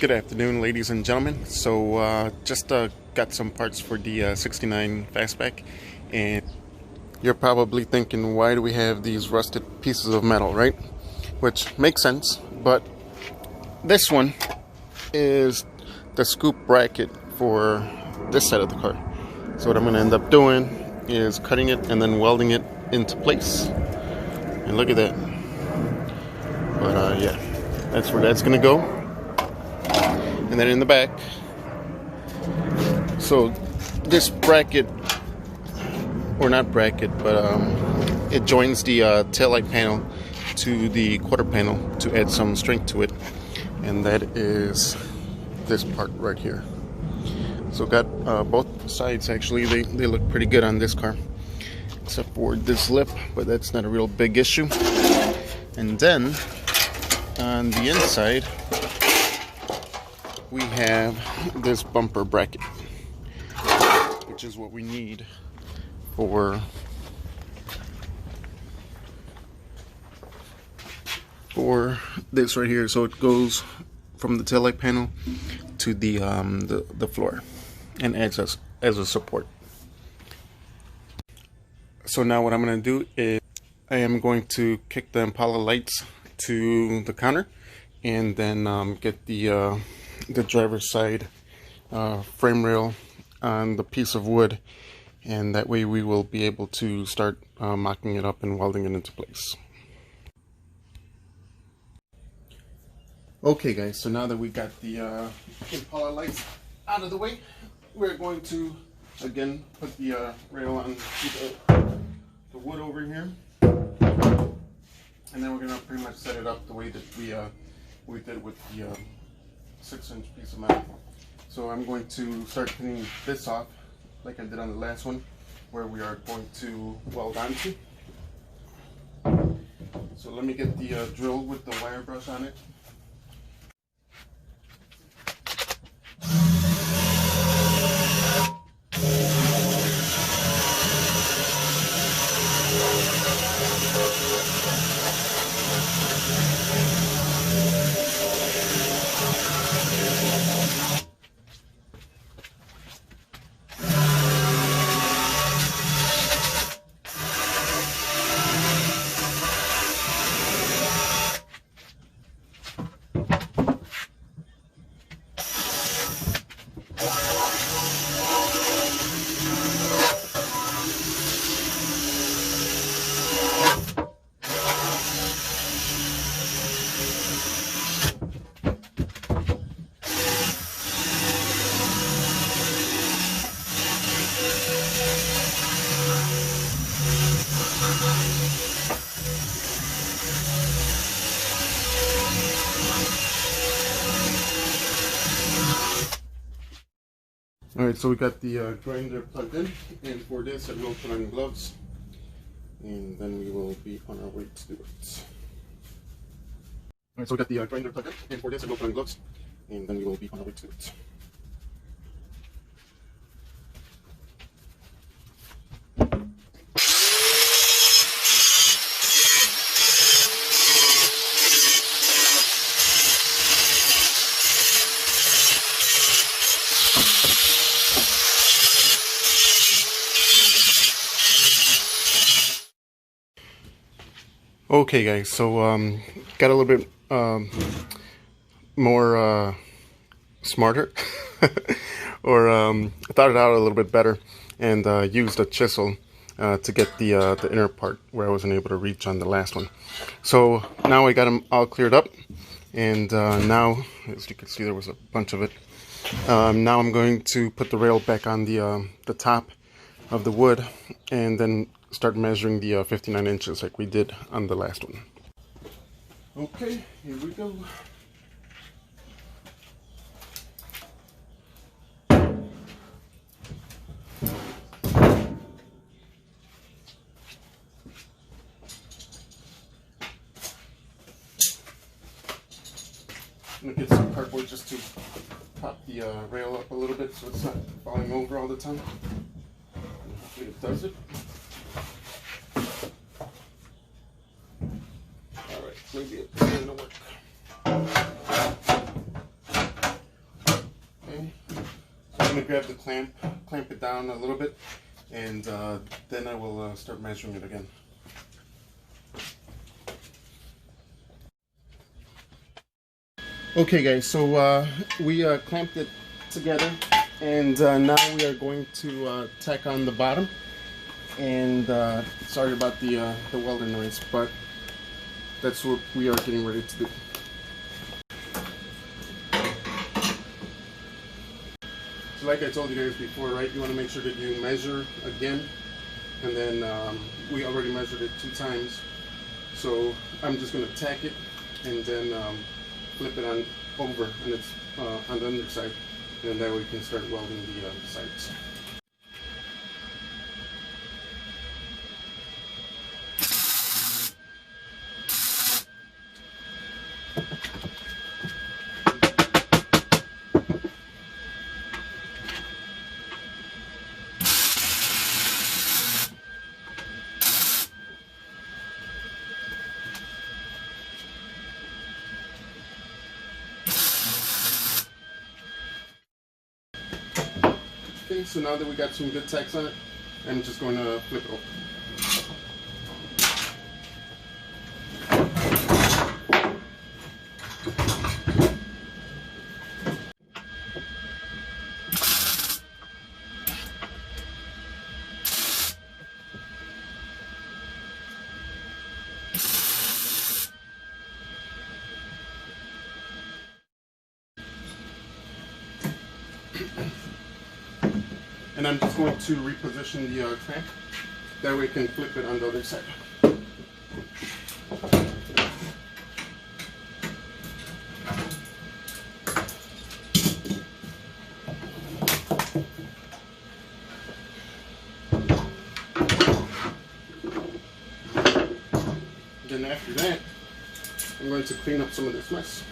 Good afternoon, ladies and gentlemen. So just got some parts for the 69 fastback, and you're probably thinking, why do we have these rusted pieces of metal, right? Which makes sense, but this one is the scoop bracket for this side of the car. So what I'm going to end up doing is cutting it and then welding it into place. And look at that. But yeah, that's where that's going to go. And then in the back, so this bracket, or not bracket, but it joins the taillight panel to the quarter panel to add some strength to it, and that is this part right here. So got both sides, actually they look pretty good on this car, except for this lip, but that's not a real big issue. And then on the inside we have this bumper bracket, which is what we need for this right here. So it goes from the taillight panel to the floor and acts as a support. So now what I'm going to do is I am going to kick the Impala lights to the counter, and then get the driver's side frame rail on the piece of wood, and that way we will be able to start mocking it up and welding it into place. Okay guys, so now that we got the Impala lights out of the way, we're going to again put the rail on the wood over here, and then we're going to pretty much set it up the way that we did with the 6-inch piece of metal. So I'm going to start cleaning this off like I did on the last one, where we are going to weld onto. So let me get the drill with the wire brush on it. Alright, so we got the grinder plugged in, and for this I will put on gloves, and then we will be on our way to do it. Alright, so we got the grinder plugged in, and for this I will put on gloves, and then we will be on our way to do it. Okay guys, so got a little bit more smarter or thought it out a little bit better, and used a chisel to get the inner part where I wasn't able to reach on the last one. So now I got them all cleared up, and now, as you can see, there was a bunch of it. Now I'm going to put the rail back on the top of the wood, and then start measuring the 59 inches like we did on the last one. Okay, here we go. I'm gonna get some cardboard just to pop the rail up a little bit so it's not falling over all the time. And hopefully it does it. Alright, maybe it's going to work. going to grab the clamp it down a little bit, and then I will start measuring it again. Okay guys, so we clamped it together, and now we are going to tack on the bottom. And sorry about the welder noise, but that's what we are getting ready to do. So like I told you guys before, right, you want to make sure that you measure again, and then we already measured it 2 times, so I'm just going to tack it and then flip it on over, and it's on the underside, and that way we can start welding the sides. Okay, so now that we got some good tacks on it, I'm just going to flip it over. And I'm just going to reposition the clamp. That way we can flip it on the other side. Then after that, I'm going to clean up some of this mess.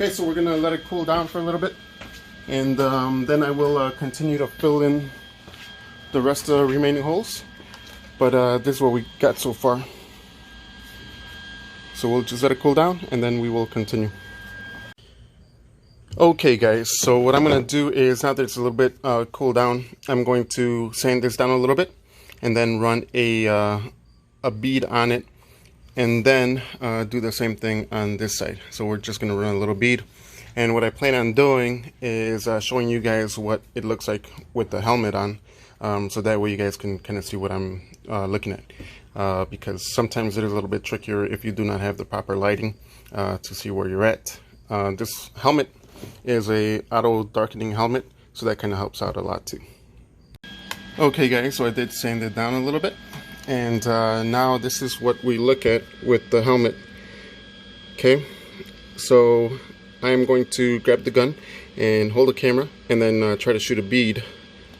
Okay, so we're going to let it cool down for a little bit, and then I will continue to fill in the rest of the remaining holes. But this is what we got so far. So we'll just let it cool down, and then we will continue. Okay guys, so what I'm going to do is, now that it's a little bit cooled down, I'm going to sand this down a little bit, and then run a bead on it, and then do the same thing on this side. So we're just going to run a little bead, and what I plan on doing is showing you guys what it looks like with the helmet on, so that way you guys can kind of see what I'm looking at, because sometimes it is a little bit trickier if you do not have the proper lighting to see where you're at. This helmet is a auto darkening helmet, so that kind of helps out a lot too. Okay guys, so I did sand it down a little bit, and now this is what we look at with the helmet. Okay, so I am going to grab the gun and hold the camera, and then try to shoot a bead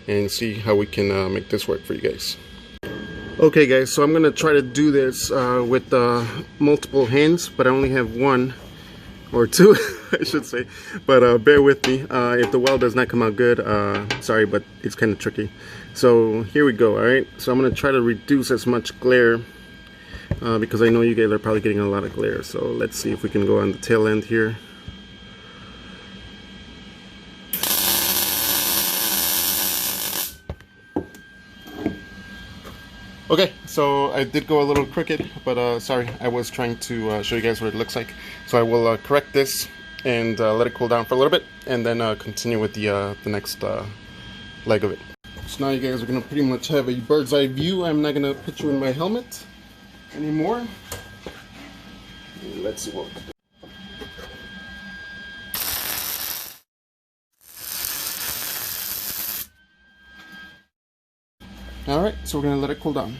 and see how we can make this work for you guys. Okay guys, so I'm gonna try to do this with multiple hands, but I only have one or two I should say, but bear with me if the weld does not come out good. Sorry, but it's kind of tricky. So here we go. Alright, so I'm gonna try to reduce as much glare because I know you guys are probably getting a lot of glare. So let's see if we can go on the tail end here. Okay, so I did go a little crooked, but sorry, I was trying to show you guys what it looks like. So I will correct this and let it cool down for a little bit, and then continue with the next leg of it. So now you guys are going to pretty much have a bird's eye view. I'm not going to put you in my helmet anymore. Let's see what we can do. Alright, so we're going to let it cool down.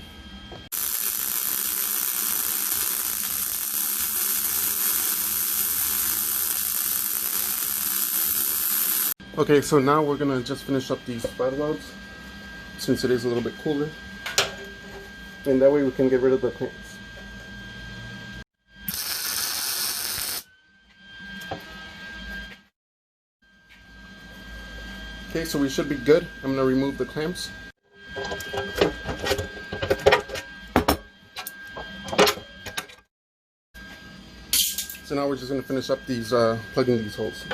Okay, so now we're going to just finish up these spot welds. since it is a little bit cooler, and that way we can get rid of the clamps. Okay, so we should be good. I'm gonna remove the clamps. So now we're just gonna finish up these, plugging these holes.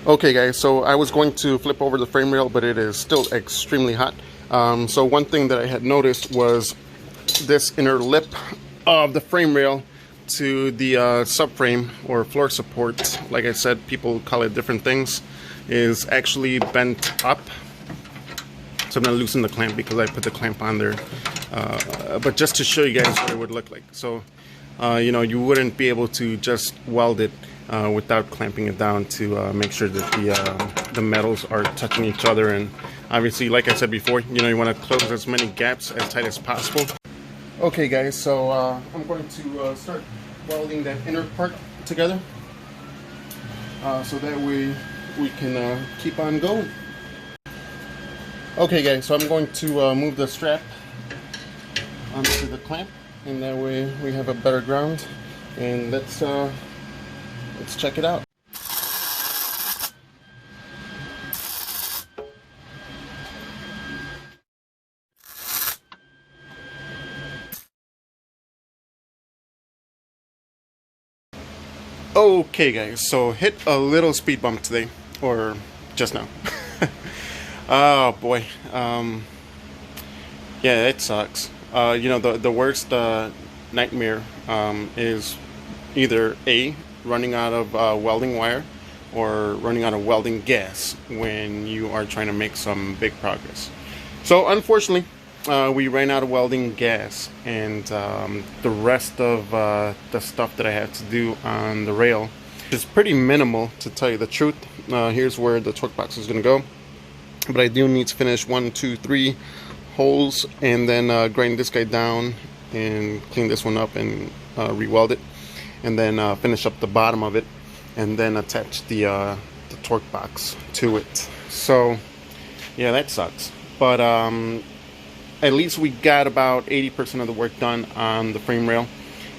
Okay guys, so I was going to flip over the frame rail, but it is still extremely hot. So one thing that I had noticed was this inner lip of the frame rail to the subframe or floor support, like I said, people call it different things, is actually bent up. So I'm going to loosen the clamp because I put the clamp on there. But just to show you guys what it would look like. So, you know, you wouldn't be able to just weld it without clamping it down to make sure that the metals are touching each other. And obviously, like I said before, you know, you want to close as many gaps as tight as possible. Okay guys, so I'm going to start welding that inner part together, so that way we can keep on going. Okay guys, so I'm going to move the strap onto the clamp, and that way we have a better ground, and let's check it out. Okay guys, so hit a little speed bump today, or just now. Oh boy, yeah, it sucks. You know, the worst nightmare is either A, running out of welding wire, or running out of welding gas when you are trying to make some big progress. So unfortunately, we ran out of welding gas, and the rest of the stuff that I had to do on the rail is pretty minimal, to tell you the truth. Here's where the torque box is going to go, but I do need to finish 1, 2, 3 holes, and then grind this guy down and clean this one up and re-weld it, and then finish up the bottom of it, and then attach the torque box to it. So yeah, that sucks, but at least we got about 80% of the work done on the frame rail.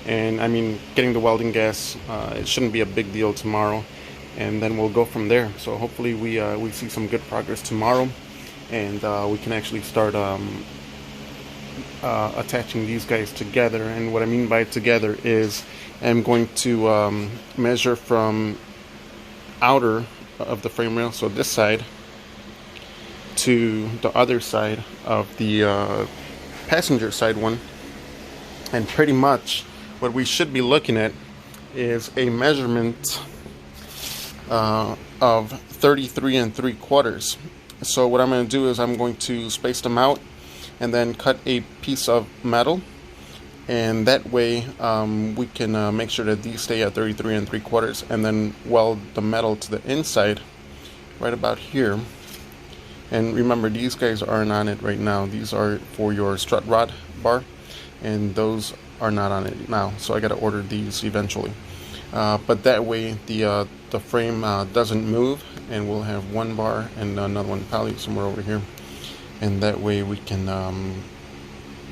And I mean, getting the welding gas, it shouldn't be a big deal tomorrow, and then we'll go from there. So hopefully we see some good progress tomorrow, and we can actually start attaching these guys together. And what I mean by together is I'm going to measure from outer of the frame rail, so this side, to the other side of the passenger side one, and pretty much what we should be looking at is a measurement of 33 3/4. So what I'm going to do is I'm going to space them out and then cut a piece of metal, and that way we can make sure that these stay at 33 3/4, and then weld the metal to the inside right about here. And remember, these guys aren't on it right now. These are for your strut rod bar, and those are not on it now, so I got to order these eventually. But that way the frame doesn't move, and we'll have one bar and another one probably somewhere over here, and that way we can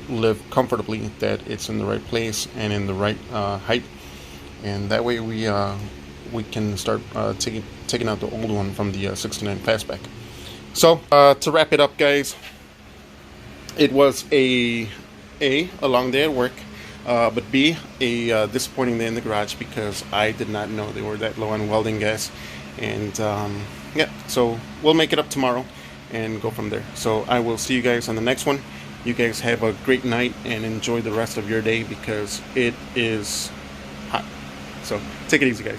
live comfortably that it's in the right place and in the right height, and that way we can start taking out the old one from the 69 fastback. So to wrap it up, guys, it was a long day at work, but B, a disappointing day in the garage, because I did not know they were that low on welding gas. And yeah, so we'll make it up tomorrow and go from there. So I will see you guys on the next one. You guys have a great night and enjoy the rest of your day, because it is hot. So take it easy, guys.